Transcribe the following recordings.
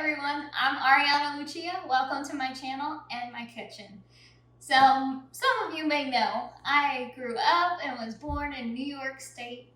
everyone, I'm Ariana Lucia. Welcome to my channel and my kitchen. So, some of you may know, I grew up and was born in New York State,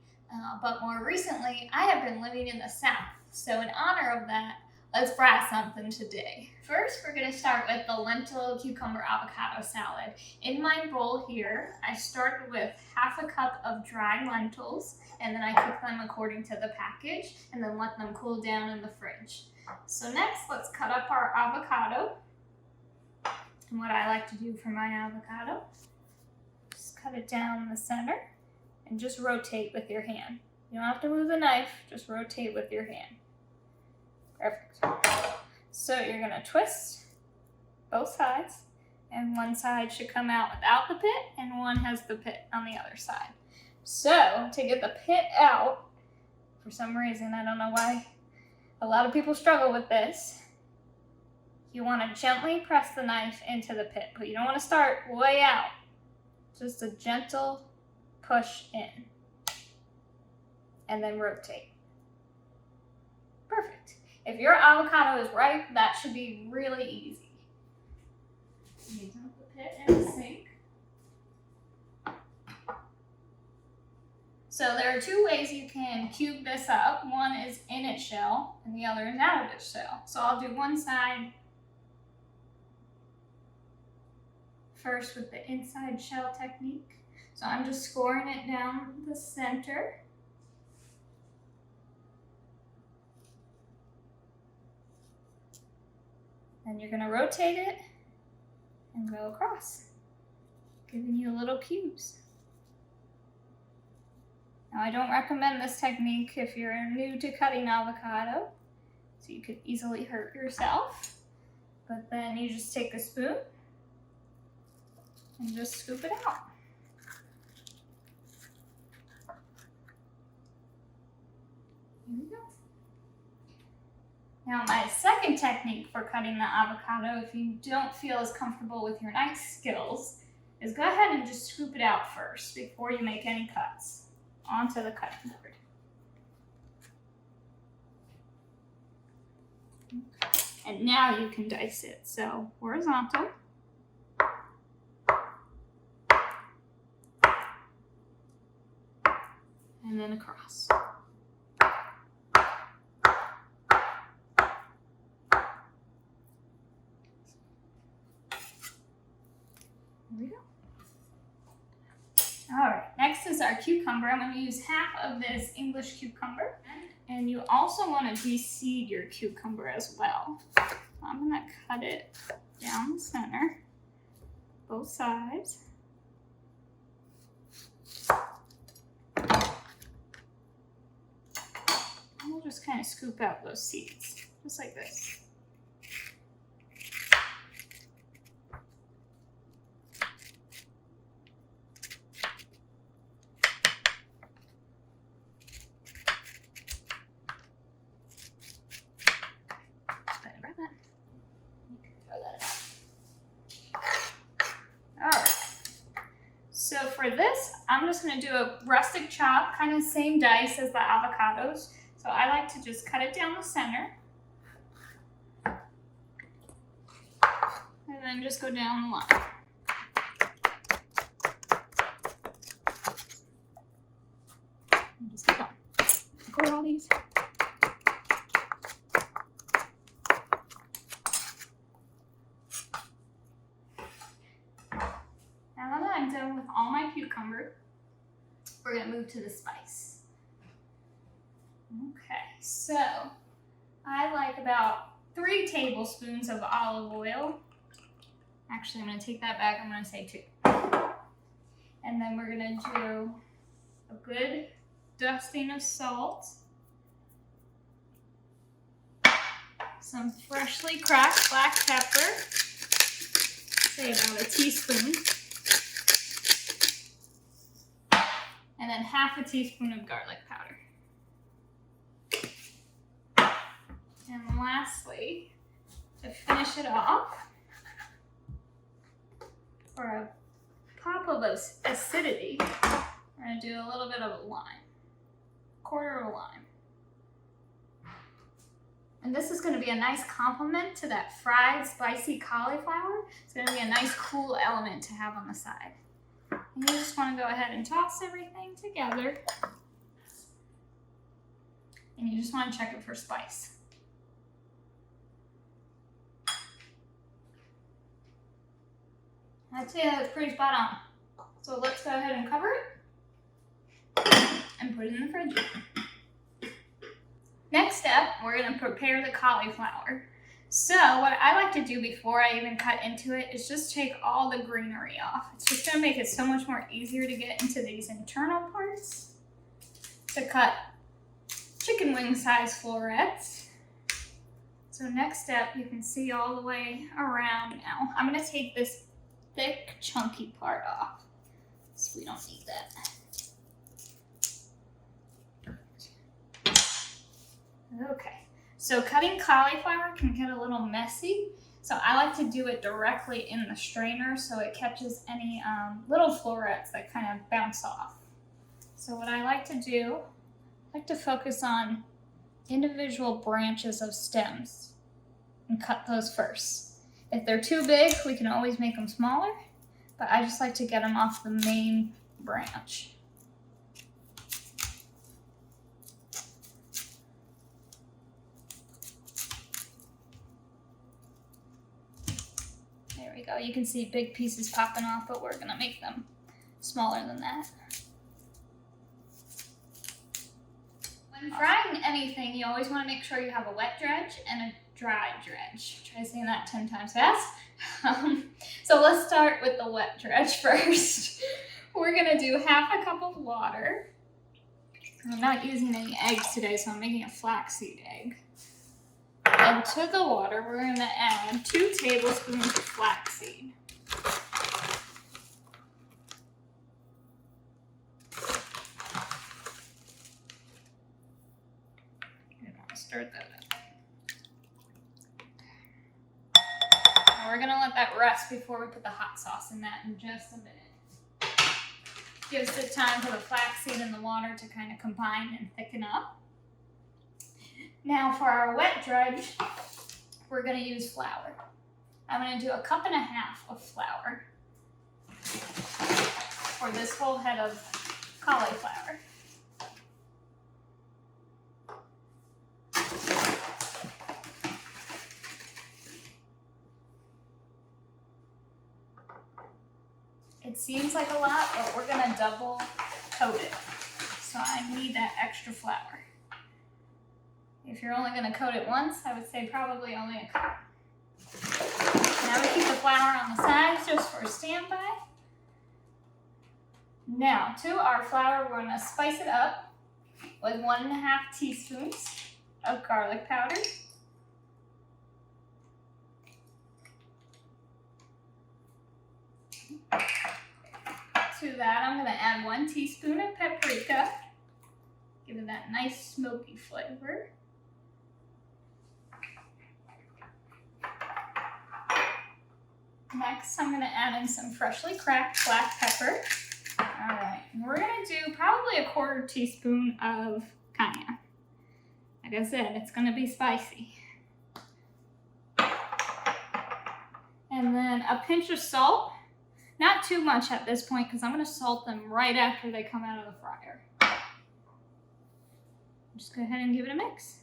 but more recently, I have been living in the South. So in honor of that, let's fry something today. First, we're gonna start with the lentil cucumber avocado salad. In my bowl here, I started with half a cup of dry lentils, and then I cook them according to the package, and then let them cool down in the fridge. So next, let's cut up our avocado. And what I like to do for my avocado, just cut it down the center and just rotate with your hand. You don't have to move the knife, just rotate with your hand. Perfect. So you're gonna twist both sides, and one side should come out without the pit, and one has the pit on the other side. So to get the pit out, for some reason, I don't know why, a lot of people struggle with this. You want to gently press the knife into the pit, but you don't want to start way out. Just a gentle push in, and then rotate. Perfect. If your avocado is ripe, that should be really easy. You dump the pit in the sink. So there are two ways you can cube this up. One is in its shell, and the other is out of its shell. So I'll do one side first with the inside shell technique. So I'm just scoring it down the center. Then you're gonna rotate it and go across, giving you little cubes. Now I don't recommend this technique if you're new to cutting avocado, so you could easily hurt yourself. But then you just take a spoon and just scoop it out. Here we go. Now my second technique for cutting the avocado, if you don't feel as comfortable with your knife skills, is go ahead and just scoop it out first before you make any cuts onto the cutting board. Okay. And now you can dice it. So horizontal. And then across. There we go. All right, next is our cucumber. I'm going to use half of this English cucumber. And you also want to de-seed your cucumber as well. I'm going to cut it down the center, both sides. And we'll just kind of scoop out those seeds, just like this. So for this, I'm just going to do a rustic chop, kind of same dice as the avocados. So I like to just cut it down the center. And then just go down the line. And just keep going. Record all these. Now that I'm done with all my cucumber, we're going to move to the spice. Okay, so I like about 3 tablespoons of olive oil. Actually, I'm going to take that back. I'm going to say 2. And then we're going to do a good dusting of salt. Some freshly cracked black pepper. Say about a teaspoon. And then half a teaspoon of garlic powder. And lastly, to finish it off, for a pop of acidity, we're going to do a little bit of a lime, quarter of a lime. And this is gonna be a nice complement to that fried spicy cauliflower. It's gonna be a nice cool element to have on the side. And you just wanna go ahead and toss everything together. And you just wanna check it for spice. I'd say that's pretty spot on. So let's go ahead and cover it and put it in the fridge. Next step, we're gonna prepare the cauliflower. So what I like to do before I even cut into it is just take all the greenery off. It's just gonna make it so much more easier to get into these internal parts to cut chicken wing size florets. So next step, you can see all the way around now. I'm gonna take this thick, chunky part off, so we don't need that. Okay, so cutting cauliflower can get a little messy, so I like to do it directly in the strainer so it catches any little florets that kind of bounce off. So what I like to do, I like to focus on individual branches of stems and cut those first. If they're too big, we can always make them smaller, but I just like to get them off the main branch. There we go. You can see big pieces popping off, but we're gonna make them smaller than that. When frying anything, you always want to make sure you have a wet dredge and a dry dredge. Try saying that 10 times fast. So let's start with the wet dredge first. We're gonna do half a cup of water. I'm not using any eggs today, so I'm making a flaxseed egg. And to the water, we're gonna add 2 tablespoons of flaxseed. Stir that up. Now we're gonna let that rest before we put the hot sauce in that in just a minute. Gives it time for the flaxseed and the water to kind of combine and thicken up. Now for our wet dredge, we're gonna use flour. I'm gonna do 1.5 cups of flour for this whole head of cauliflower. It seems like a lot, but we're gonna double coat it. So I need that extra flour. If you're only gonna coat it once, I would say probably only 1 cup. Now we keep the flour on the sides just for standby. Now to our flour, we're gonna spice it up with 1.5 teaspoons of garlic powder. To that, I'm going to add 1 teaspoon of paprika, give it that nice smoky flavor. Next, I'm going to add in some freshly cracked black pepper. All right, and we're going to do probably 1/4 teaspoon of cayenne. Like I said, it's going to be spicy. And then a pinch of salt. Not too much at this point because I'm going to salt them right after they come out of the fryer. Just go ahead and give it a mix.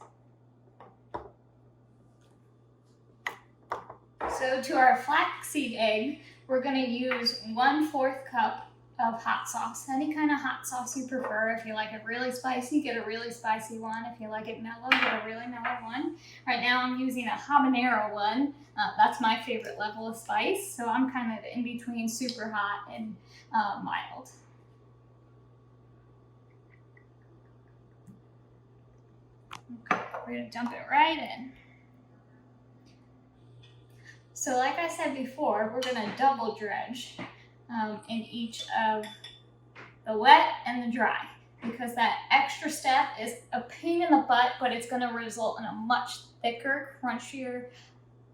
So to our flaxseed egg, we're going to use 1/4 cup of hot sauce. Any kind of hot sauce you prefer. If you like it really spicy, get a really spicy one. If you like it mellow, get a really mellow one. Right now I'm using a habanero one. That's my favorite level of spice. So I'm kind of in between super hot and mild. Okay, we're going to dump it right in. So like I said before, we're going to double dredge in each of the wet and the dry, because that extra step is a pain in the butt, but it's going to result in a much thicker, crunchier,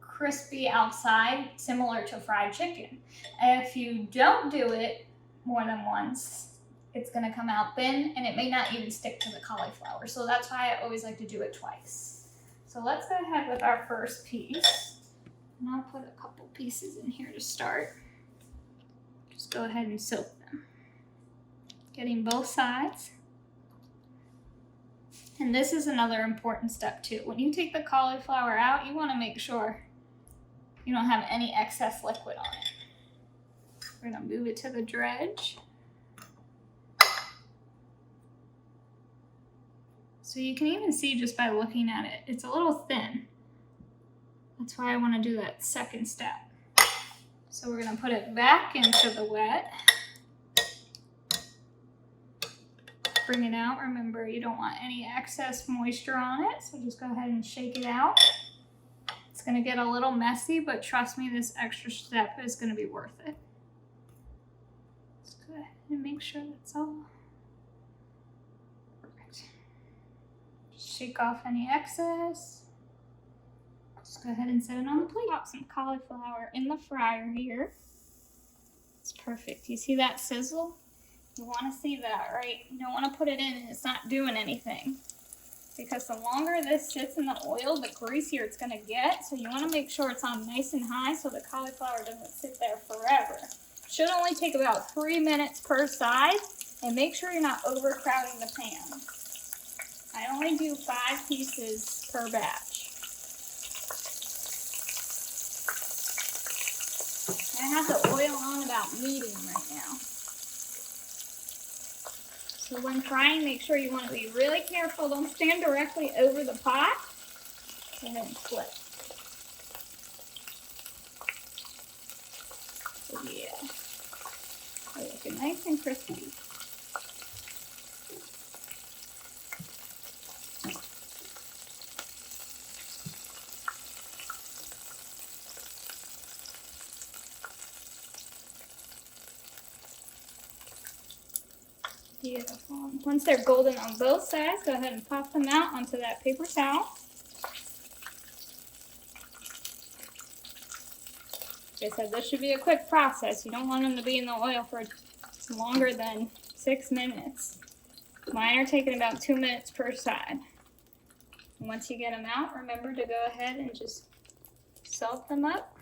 crispy outside, similar to fried chicken. If you don't do it more than once, it's going to come out thin and it may not even stick to the cauliflower. So that's why I always like to do it twice. So let's go ahead with our first piece. And I'll put a couple pieces in here to start. Just go ahead and soak them. Getting both sides. And this is another important step too. When you take the cauliflower out, you want to make sure you don't have any excess liquid on it. We're going to move it to the dredge. So you can even see just by looking at it, it's a little thin. That's why I want to do that second step. So we're going to put it back into the wet. Bring it out. Remember, you don't want any excess moisture on it, so just go ahead and shake it out. It's going to get a little messy, but trust me, this extra step is going to be worth it. Let's go ahead and make sure that's all perfect. Shake off any excess. Just go ahead and set it on the plate. Pop some cauliflower in the fryer here. It's perfect. You see that sizzle? You want to see that, right? You don't want to put it in and it's not doing anything. Because the longer this sits in the oil, the greasier it's going to get. So you want to make sure it's on nice and high so the cauliflower doesn't sit there forever. Should only take about 3 minutes per side. And make sure you're not overcrowding the pan. I only do 5 pieces per batch. I have the oil on about medium right now. So when frying, make sure you want to be really careful. Don't stand directly over the pot. Go ahead and flip. So yeah, they're looking nice and crispy. Beautiful. Once they're golden on both sides, go ahead and pop them out onto that paper towel. Like I said, this should be a quick process. You don't want them to be in the oil for longer than 6 minutes. Mine are taking about 2 minutes per side. And once you get them out, remember to go ahead and just salt them up.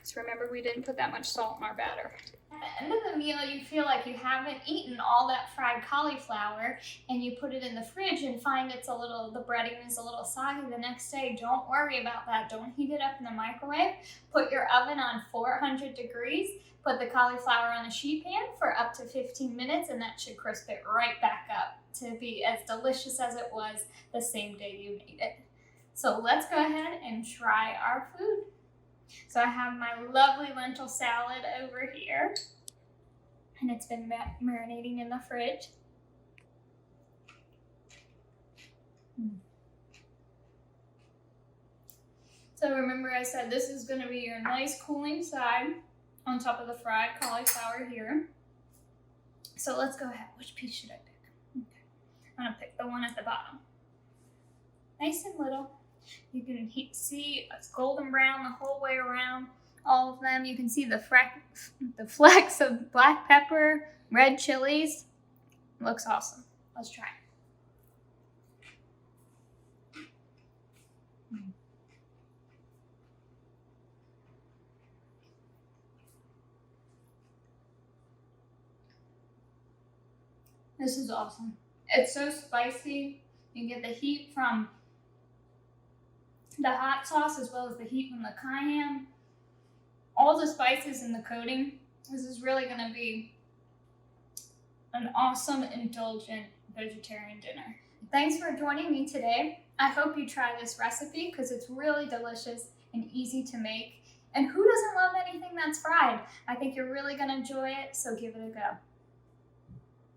Just remember we didn't put that much salt in our batter. At the end of the meal, you feel like you haven't eaten all that fried cauliflower and you put it in the fridge and find the breading is a little soggy the next day. Don't worry about that. Don't heat it up in the microwave. Put your oven on 400 degrees. Put the cauliflower on a sheet pan for up to 15 minutes and that should crisp it right back up to be as delicious as it was the same day you made it. So let's go ahead and try our food. So I have my lovely lentil salad over here, and it's been marinating in the fridge. So remember I said this is going to be your nice cooling side on top of the fried cauliflower here. So let's go ahead. Which piece should I pick? Okay. I'm going to pick the one at the bottom. Nice and little. You can see it's golden brown the whole way around. All of them. You can see the flecks of black pepper, red chilies. Looks awesome. Let's try it. This is awesome. It's so spicy. You get the heat from the hot sauce as well as the heat from the cayenne. All the spices in the coating. This is really going to be an awesome, indulgent vegetarian dinner. Thanks for joining me today. I hope you try this recipe because it's really delicious and easy to make. And who doesn't love anything that's fried? I think you're really going to enjoy it, so give it a go.